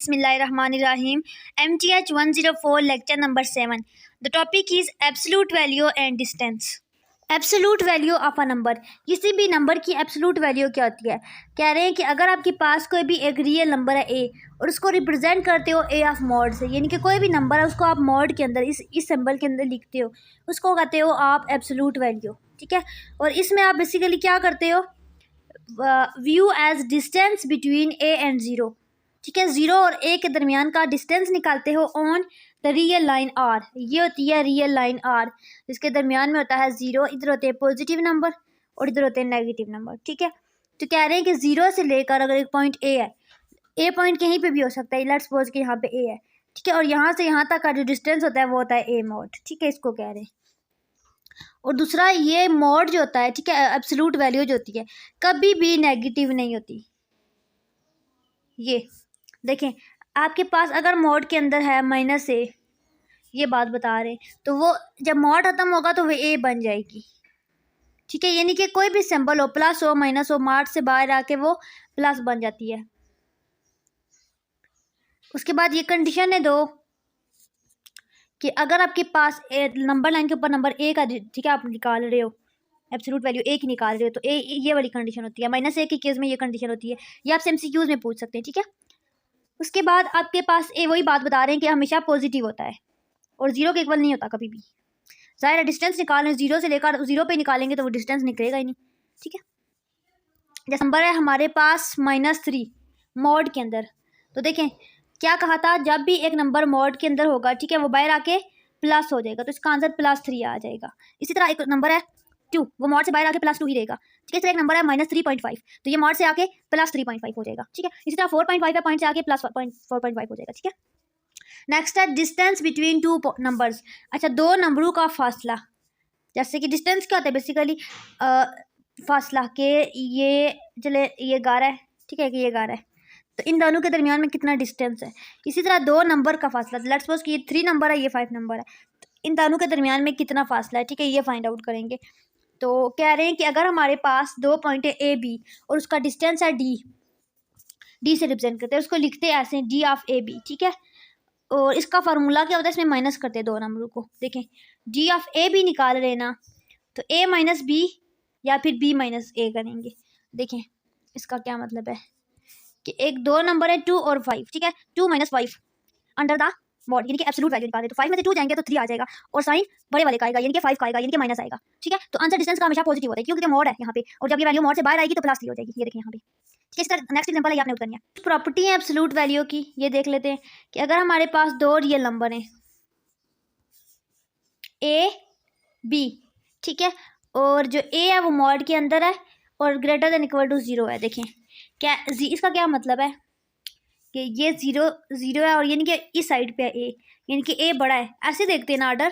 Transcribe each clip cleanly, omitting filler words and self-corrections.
Bismillahirrahmanirrahim. MTH 104 lecture number 7. The topic is absolute value and distance. Absolute value of a number, किसी भी number की absolute value क्या होती है। कह रहे हैं कि अगर आपके पास कोई भी एक रियल नंबर है ए और उसको रिप्रेजेंट करते हो ए ऑफ मॉड से, यानी कि कोई भी नंबर है उसको आप मॉड के अंदर इस सिंबल के अंदर लिखते हो, उसको कहते हो आप एब्सोलूट वैल्यू। ठीक है, और इसमें आप बेसिकली क्या करते हो, view as distance between A and zero. ठीक है, ज़ीरो और ए के दरमियान का डिस्टेंस निकालते हो on the real line R. ये होती है रियल लाइन आर, जिसके दरमियान में होता है ज़ीरो, इधर होते हैं पॉजिटिव नंबर और इधर होते हैं नेगेटिव नंबर। ठीक है, तो कह रहे हैं कि ज़ीरो से लेकर अगर एक पॉइंट ए है, ए पॉइंट कहीं पे भी हो सकता है, लेट्स सपोज कि यहाँ पे ए है। ठीक है, और यहाँ से यहाँ तक का जो डिस्टेंस होता है वो होता है ए मॉड। ठीक है, इसको कह रहे हैं। और दूसरा ये मॉड जो होता है, ठीक है, एब्सोल्यूट वैल्यू जो होती है कभी भी नेगेटिव नहीं होती। ये देखें, आपके पास अगर मॉड के अंदर है माइनस ए, ये बात बता रहे हैं, तो वो जब मॉड खत्म होगा तो वो ए बन जाएगी। ठीक है, यानी कि कोई भी सिंबल हो, प्लस हो माइनस हो, मॉड से बाहर आके वो प्लस बन जाती है। उसके बाद ये कंडीशन है दो कि अगर आपके पास नंबर लाइन के ऊपर नंबर ए का, ठीक है, आप निकाल रहे हो एब्सोल्यूट वैल्यू ए की निकाल रहे हो, तो ए ये वाली कंडीशन होती है। माइनस ए के केस में ये कंडीशन होती है, ये आप एमसीक्यूज में पूछ सकते हैं। ठीक है, उसके बाद आपके पास ए वही बात बता रहे हैं कि हमेशा पॉजिटिव होता है और जीरो के इक्वल नहीं होता कभी भी। ज़ाहिर है डिस्टेंस निकाल रहे हैं, जीरो से लेकर जीरो पे निकालेंगे तो वो डिस्टेंस निकलेगा ही नहीं। ठीक है, जैसे नंबर है हमारे पास -3 मॉड के अंदर, तो देखें क्या कहा था, जब भी एक नंबर मॉड के अंदर होगा, ठीक है, वो बाहर आके प्लस हो जाएगा, तो इसका आंसर +3 आ जाएगा। इसी तरह एक नंबर है 2, वो मॉड से बाहर आके +2 ही रहेगा। ठीक है, इस तरह एक नंबर है -3.5, तो ये मॉड से आके +3.5 हो जाएगा। ठीक है, इसी तरह 4.5 है, पॉइंट से आके +4.5 हो जाएगा। ठीक है, नेक्स्ट है डिस्टेंस बिटवीन टू नंबर्स। अच्छा, दो नंबरों का फासला, जैसे कि डिस्टेंस क्या होता है बेसिकली, फासला के ये चले ये 11 है, ठीक है, कि ये 11 है, तो इन दोनों के दरमियान में कितना डिस्टेंस है। इसी तरह दो नंबर का फासला, लेट्स सपोज कि ये 3 नंबर है, ये 5 नंबर है, तो इन दोनों के दरमियान में कितना फासला है। ठीक है, ये फाइंड आउट करेंगे। तो कह रहे हैं कि अगर हमारे पास 2 पॉइंट है ए बी और उसका डिस्टेंस है डी से रिप्रेजेंट करते हैं, उसको लिखते हैं ऐसे डी ऑफ ए बी। ठीक है, और इसका फार्मूला क्या होता है, इसमें माइनस करते हैं दो नंबरों को। देखें, डी ऑफ ए बी निकाल रहे हैं ना, तो ए माइनस बी या फिर बी माइनस ए करेंगे। देखें इसका क्या मतलब है कि एक दो नंबर है 2 और 5, ठीक है, 2 - 5 अंडर द मॉड, यानी कि एब्सोल्यूट वैल्यू निकाल रहे, तो 5 में से 2 जाएंगे तो 3 आ जाएगा, और साइन बड़े वाले का आएगा, यानी कि 5 का आएगा, यानी कि माइनस आएगा। ठीक है, तो आंसर डिस्टेंस का हमेशा पॉजिटिव होता है क्योंकि मॉड है यहाँ पे, और जब ये वैल्यू मॉड से बाहर आएगी तो +3 हो जाएगी। ये देखिए यहाँ पे। ठीक है, इसका नेक्स्ट एग्जांपल है, ये आपने नोट करनी है। प्रॉपर्टी है एब्सोल्यूट वैल्यू की, ये देख लेते हैं कि अगर हमारे पास दो रियल नंबर हैं ए बी, ठीक है, और जो ए है वो मॉड के अंदर है और ग्रेटर देन इक्वल टू 0 है। देखें क्या इसका क्या मतलब है कि ये 0 है और यानी कि इस साइड पे है ए, यानी कि ए बड़ा है। ऐसे देखते हैं ना ऑर्डर,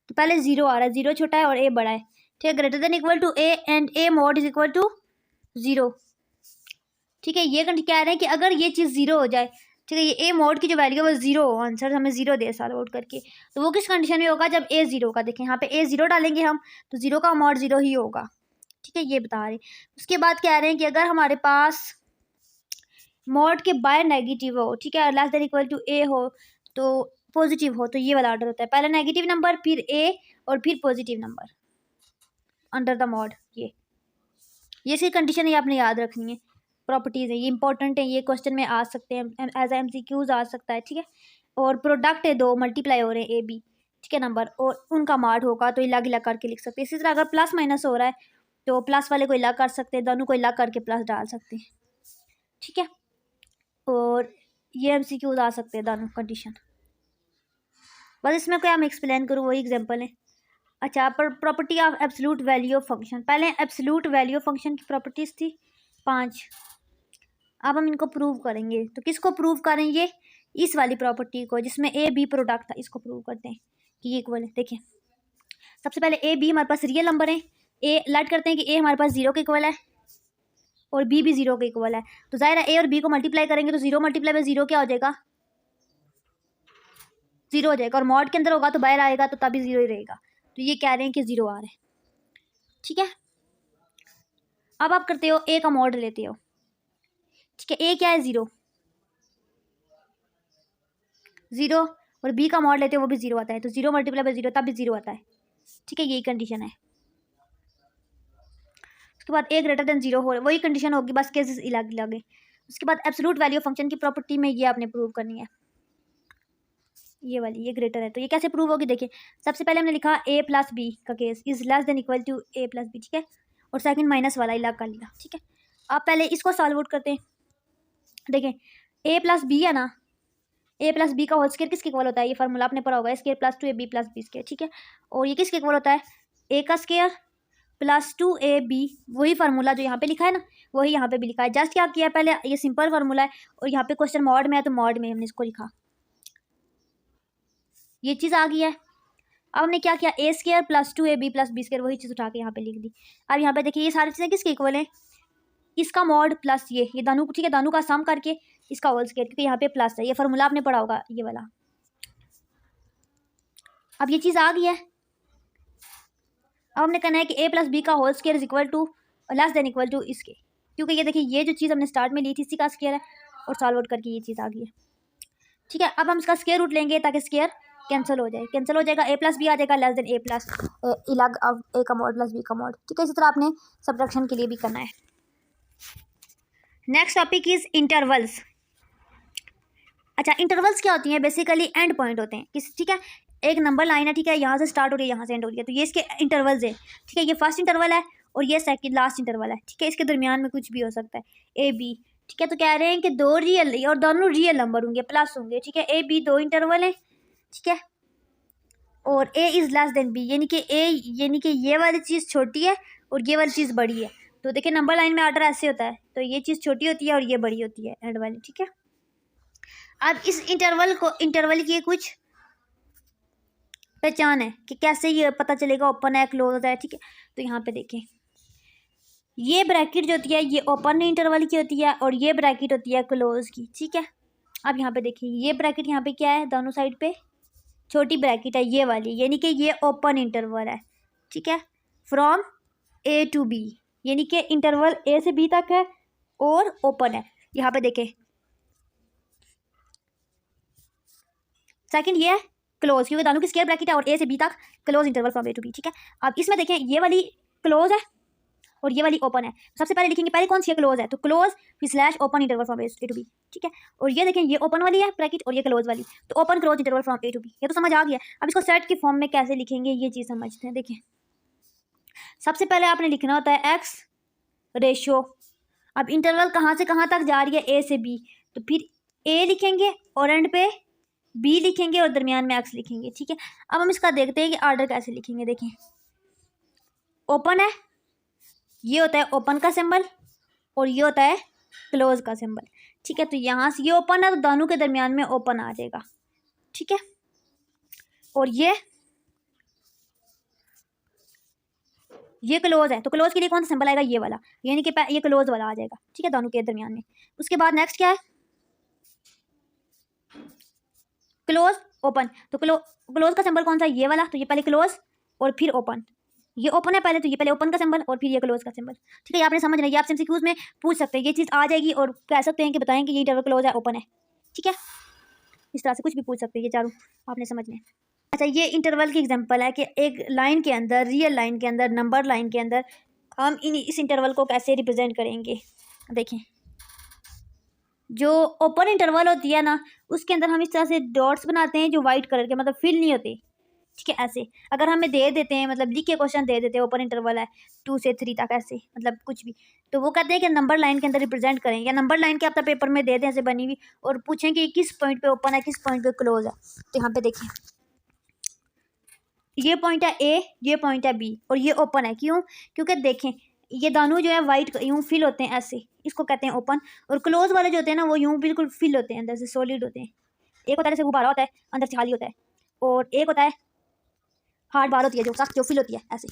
तो पहले 0 आ रहा है, 0 छोटा है और ए बड़ा है। ठीक है, greater than equal to a and a mod is equal to 0। ठीक है, ये कह रहे हैं कि अगर ये चीज़ 0 हो जाए, ठीक है, ये ए मॉड की जो वैल्यू है वो 0 हो, आंसर हमें 0 दे साल आउट करके, तो वो किस कंडीशन में होगा, जब ए 0 का। देखें यहाँ पे ए 0 डालेंगे हम, तो 0 का मॉड 0 ही होगा। ठीक है, ये बता रहे हैं। उसके बाद कह रहे हैं कि अगर हमारे पास मॉड के बाय नेगेटिव हो, ठीक है, लेस देन इक्वल टू ए हो, तो पॉजिटिव हो, तो ये वाला ऑर्डर होता है, पहले नेगेटिव नंबर फिर ए और फिर positive number under the mod. ये इसकी कंडीशन ये आपने याद रखनी है, प्रॉपर्टीज़ है, ये इंपॉर्टेंट है, ये क्वेश्चन में आ सकते हैं, एज एमसीक्यूज आ सकता है। ठीक है, और प्रोडक्ट है, दो मल्टीप्लाई हो रहे हैं ए बी, ठीक है, नंबर, और उनका मॉड होगा तो अलग अलग करके लिख सकते हैं। इसी तरह अगर प्लस माइनस हो रहा है तो प्लस वाले को अलग कर सकते हैं, दोनों को अलग करके प्लस डाल सकते हैं। ठीक है, और ये एमसीक्यूज आ सकते हैं दोनों कंडीशन। बस इसमें क्या मैं एक्सप्लेन करूँ वही एग्जाम्पल है। अच्छा, पर property of absolute value of function, पहले एब्सोल्यूट वैल्यू ऑफ फंक्शन की प्रॉपर्टीज़ थी 5, अब हम इनको प्रूव करेंगे। तो किसको प्रूव करेंगे, इस वाली प्रॉपर्टी को जिसमें ए बी प्रोडक्ट था, इसको प्रूव करते हैं कि ये इक्वल है। देखिए सबसे पहले ए बी हमारे पास रियल नंबर है, ए लेट करते हैं कि ए हमारे पास 0 के इक्वल है और बी भी 0 के इक्वल है, तो जाहिर है ए और बी को मल्टीप्लाई करेंगे तो 0 × 0 क्या हो जाएगा, 0 हो जाएगा, और मॉड के अंदर होगा तो बाहर आएगा तो तभी 0 ही रहेगा, तो ये कह रहे हैं कि 0 आ रहा है। ठीक है, अब आप करते हो ए का मॉड लेते हो। ठीक है, ए क्या है, 0, 0, और बी का मॉड लेते हैं वो भी 0 आता है, तो 0 मल्टीप्लाई बाई 0 तब भी 0 आता है। ठीक है, यही कंडीशन है। उसके बाद ए ग्रेटर देन 0 हो, वही कंडीशन होगी, बस केसेस अलग अलग है। उसके बाद एब्सोल्यूट वैल्यू फंक्शन की प्रॉपर्टी में ये आपने प्रूव करनी है, ये वाली, ये ग्रेटर है, तो ये कैसे प्रूव होगी? देखिए, सबसे पहले हमने लिखा a प्लस बी का case is less than equal to a plus b, ठीक है, और सेकंड माइनस वाला अलग कर लिया। ठीक है, अब पहले इसको सॉल्व आउट करते हैं। देखें, a प्लस बी है ना, a प्लस बी का होल स्क्वायर किसके इक्वल होता है? ये फार्मूला आपने पढ़ा होगा, a square plus 2ab plus b square. ठीक है, और ये किसके इक्वल होता है? a का स्क्वायर प्लस 2ab, वही फार्मूला जो यहाँ पे लिखा है ना, वही यहाँ पे भी लिखा है। जस्ट क्या किया, पहले ये सिंपल फार्मूला है और यहाँ पे क्वेश्चन मॉड में है, तो मॉड में हमने इसको लिखा, ये चीज़ आ गई है। अब हमने क्या किया, a square plus 2ab plus b square, वही चीज़ उठा के यहाँ पे लिख दी। अब यहाँ पे देखिए, ये सारी चीज़ें किसके इक्वल है? इसका मॉड प्लस ये दोनों, ठीक है, दोनों का सम करके इसका होल स्क्वायर, क्योंकि यहाँ पे प्लस है, ये फार्मूला आपने पढ़ा होगा, ये वाला। अब ये चीज़ आ गई है। अब हमने कहना है कि a प्लस बी का whole square is equal to less than equal to इसके, क्योंकि ये देखिए, ये जो चीज़ हमने स्टार्ट में ली थी इसी का स्क्वायर है, और सॉल्व आउट करके ये चीज़ आ गई है। ठीक है, अब हम इसका स्क्वायर रूट लेंगे ताकि स्क्वायर कैंसिल हो जाए, कैंसिल हो जाएगा, a प्लस बी आ जाएगा लेस देन a प्लस अलग अब a का मॉड प्लस b का मॉड। ठीक है, इसी तरह आपने सब्ट्रैक्शन के लिए भी करना है। Next topic is intervals. अच्छा, इंटरवल्स क्या होती हैं? बेसिकली एंड पॉइंट होते हैं किस, ठीक है, एक नंबर लाइन है, ठीक है, यहाँ से स्टार्ट हो रही है, यहाँ से एंड हो रही है, तो ये इसके इंटरवल्स है। ठीक है, ये फर्स्ट इंटरवल है और ये सेकंड लास्ट इंटरवल है। ठीक है, इसके दरमियान में कुछ भी हो सकता है, ए बी। ठीक है, तो कह रहे हैं कि दो रियल और दोनों रियल नंबर होंगे, प्लस होंगे। ठीक है, ए बी दो इंटरवल है, ठीक है, और a is less than b, यानी कि ये वाली चीज़ छोटी है और ये वाली चीज़ बड़ी है। तो देखिए, नंबर लाइन में ऑर्डर ऐसे होता है, तो ये चीज़ छोटी होती है और ये बड़ी होती है, एंड वाली। ठीक है, अब इस इंटरवल की कुछ पहचान है कि कैसे ये पता चलेगा ओपन है क्लोज है। ठीक है, तो यहाँ पे देखें, ये ब्रैकेट जो होती है ये ओपन इंटरवल की होती है और ये ब्रैकेट होती है क्लोज की। ठीक है, अब यहाँ पे देखिए, ये ब्रैकेट यहाँ पे क्या है, दोनों साइड पे छोटी ब्रैकेट है ये वाली, यानी कि ये ओपन इंटरवल है। ठीक है, फ्रॉम ए टू बी, यानी कि इंटरवल ए से बी तक है और ओपन है। यहाँ पे देखें, सेकंड ये है क्लोज, क्योंकि दोनों की स्क्वायर ब्रैकेट है और ए से बी तक close interval from a to b. ठीक है, अब इसमें देखें, ये वाली क्लोज है और ये वाली ओपन है। सबसे पहले लिखेंगे, पहले कौन सी है, क्लोज है, तो क्लोज फिर slash open interval from a to b. ठीक है, और ये देखें, ये ओपन वाली है ब्रैकेट और ये क्लोज वाली, तो open close interval from a to b. ये तो समझ आ गया। अब इसको सेट की फॉर्म में कैसे लिखेंगे ये चीज़ समझते हैं। देखिए, सबसे पहले आपने लिखना होता है एक्स रेशियो। अब इंटरवल कहाँ से कहाँ तक जा रही है, ए से बी, तो फिर ए लिखेंगे और एंड पे बी लिखेंगे और दरमियान में एक्स लिखेंगे। ठीक है, अब हम इसका देखते हैं कि ऑर्डर कैसे लिखेंगे। देखें, ओपन है, ये होता है ओपन का सिंबल और ये होता है क्लोज का सिंबल। ठीक है, तो यहाँ से ये ओपन है तो दोनों के दरमियान में ओपन आ जाएगा। ठीक है, और ये क्लोज है, तो क्लोज के लिए कौन सा सिंबल आएगा, ये वाला, यानी कि ये क्लोज वाला आ जाएगा। ठीक है, दोनों के दरमियान में। उसके बाद नेक्स्ट क्या है, क्लोज ओपन, तो क्लोज का सिंबल कौन सा, ये वाला, तो ये पहले क्लोज और फिर ओपन, ये ओपन है पहले, तो ये पहले ओपन का सिंबल और फिर ये क्लोज का सिंबल। ठीक है, ये आपने समझ रही है, आपसे एमसीक्यूज में पूछ सकते हैं, ये चीज़ आ जाएगी और कह सकते हैं कि बताएं कि ये इंटरवल क्लोज है ओपन है। ठीक है, इस तरह से कुछ भी पूछ सकते हैं, ये चारों आपने समझने। अच्छा, ये इंटरवल की एग्जांपल है कि एक लाइन के अंदर, रियल लाइन के अंदर, नंबर लाइन के अंदर हम इस इंटरवल को कैसे रिप्रेजेंट करेंगे। देखें, जो ओपन इंटरवल होती है ना, उसके अंदर हम इस तरह से डॉट्स बनाते हैं जो वाइट कलर के, मतलब फिल नहीं होते। ठीक है, ऐसे अगर हमें दे देते हैं, मतलब लिख के क्वेश्चन दे देते हैं, ओपन इंटरवल है 2 से 3 तक, ऐसे मतलब कुछ भी, तो वो कहते हैं कि नंबर लाइन के अंदर रिप्रेजेंट करें, या नंबर लाइन के अपना पेपर में दे दें ऐसे बनी हुई, और पूछें कि किस पॉइंट पे ओपन है, किस पॉइंट पे क्लोज है। तो यहाँ पे देखिए, ये पॉइंट है ए, ये पॉइंट है बी और ये ओपन है। क्यों? क्योंकि देखें, ये दोनों जो है वाइट यूँ फिल होते हैं ऐसे, इसको कहते हैं ओपन, और क्लोज वाले जो होते हैं ना वो यूँ बिल्कुल फिल होते हैं, अंदर से सॉलिड होते हैं। एक होता है जैसे गुब्बारा होता है, अंदर से खाली होता है, और एक होता है हार्ड बार होती है जो सख्त, जो फिल होती है ऐसे।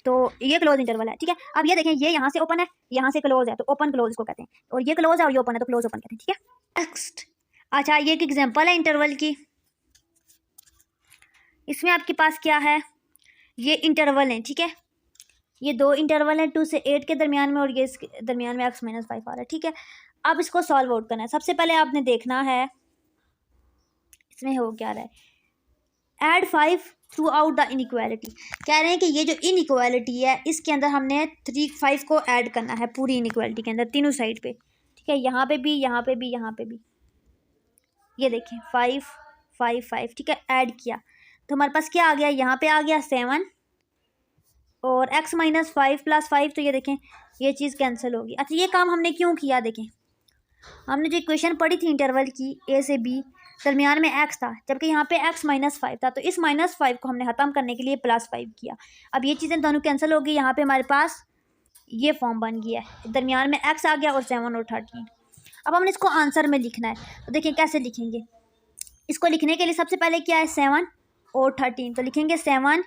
तो ये क्लोज इंटरवल है। ठीक है, अब ये देखें, ये यहाँ से ओपन है, यहाँ से क्लोज है, तो ओपन क्लोज इसको कहते हैं, और ये क्लोज है और ये ओपन है तो क्लोज ओपन कहते हैं। ठीक है, नेक्स्ट। अच्छा, ये एक एग्जांपल है इंटरवल की। इसमें आपके पास क्या है, ये इंटरवल है। ठीक है, ये दो इंटरवल है 2 से 8 के दरमियान में, और ये इसके दरमियान में x-5 आ रहा है। ठीक है, अब इसको सॉल्व आउट करना है। सबसे पहले आपने देखना है, इसमें हो क्या रहा है, add 5 through out the inequality. कह रहे हैं कि ये जो इनइक्वालिटी है इसके अंदर हमने 5 को ऐड करना है पूरी इनइक्वालिटी के अंदर, तीनों साइड पे, ठीक है, यहाँ पे भी, यहाँ पे भी, यहाँ पे भी। ये देखें 5 5 5, ठीक है, ऐड किया तो हमारे पास क्या आ गया, यहाँ पे आ गया 7 और x माइनस 5 प्लस 5, तो ये देखें ये चीज़ कैंसिल होगी। अच्छा ये काम हमने क्यों किया, देखें हमने जो इक्वेशन पढ़ी थी इंटरवल की a से b, दरमियान में x था, जबकि यहाँ पे x माइनस 5 था, तो इस माइनस 5 को हमने ख़त्म करने के लिए प्लस 5 किया। अब ये चीज़ें दोनों कैंसिल हो गई, यहाँ पे हमारे पास ये फॉर्म बन गया है, दरमियान में x आ गया और 7 और 13। अब हमने इसको आंसर में लिखना है, तो देखें कैसे लिखेंगे। इसको लिखने के लिए सबसे पहले क्या है, 7 और 13, तो लिखेंगे 7,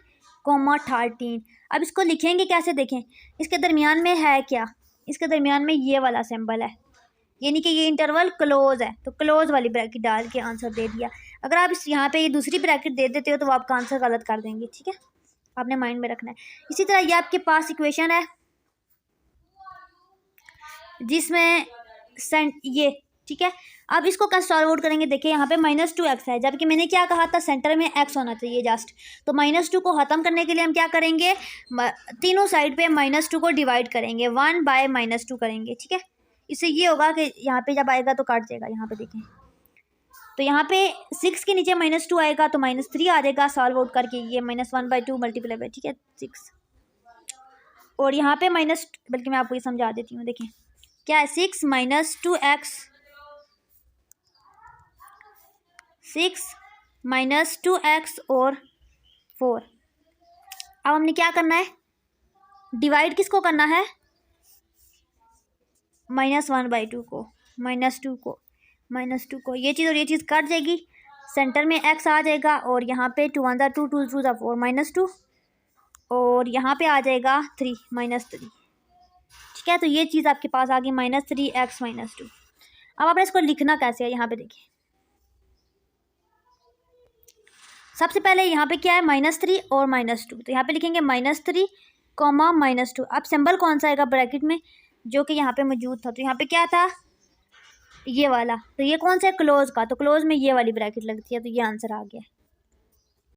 13। अब इसको लिखेंगे कैसे, देखें इसके दरमियान में है क्या, इसके दरमियान में ये वाला सिंबल है, यानी कि ये इंटरवल क्लोज है, तो क्लोज वाली ब्रैकेट डाल के आंसर दे दिया। अगर आप इस यहाँ पे ये दूसरी ब्रैकेट दे देते हो तो वो आपका आंसर गलत कर देंगे, ठीक है, आपने माइंड में रखना है। इसी तरह ये आपके पास इक्वेशन है जिसमें ये, ठीक है, अब इसको कैसे सॉल्व आउट करेंगे, देखिए यहाँ पे -2x है, जबकि मैंने क्या कहा था सेंटर में x होना चाहिए जस्ट, तो -2 को ख़त्म करने के लिए हम क्या करेंगे, तीनों साइड पे -2 को डिवाइड करेंगे, 1 बाय -2 करेंगे, ठीक है। इससे ये होगा कि यहाँ पे जब आएगा तो काट जाएगा, यहाँ पे देखें तो यहाँ पे 6 के नीचे -2 आएगा तो -3 आ जाएगा सॉल्व आउट करके, ये -1/2 मल्टीप्लाई बाय, ठीक है 6, और यहाँ पे बल्कि मैं आपको ये समझा देती हूँ, देखें क्या है, 6 - 2x, 6 - 2x और 4। अब हमने क्या करना है, डिवाइड किसको करना है, -1/2 को, -2 को, -2 को, ये चीज़ और ये चीज़ कट जाएगी, सेंटर में x आ जाएगा और यहाँ पे 2 1 2 2 2 4 -2 और यहाँ पे आ जाएगा 3 -3, ठीक है। तो ये चीज़ आपके पास आ गई -3x -2। अब आपने इसको लिखना कैसे है, यहाँ पे देखिए सबसे पहले यहाँ पे क्या है, -3 और -2, तो यहाँ पे लिखेंगे -3, -2। अब सिंबल कौन सा आएगा ब्रैकेट में, जो कि यहाँ पे मौजूद था, तो यहाँ पे क्या था, ये वाला, तो ये कौन सा है, क्लोज का, तो क्लोज में ये वाली ब्रैकेट लगती है, तो ये आंसर आ गया।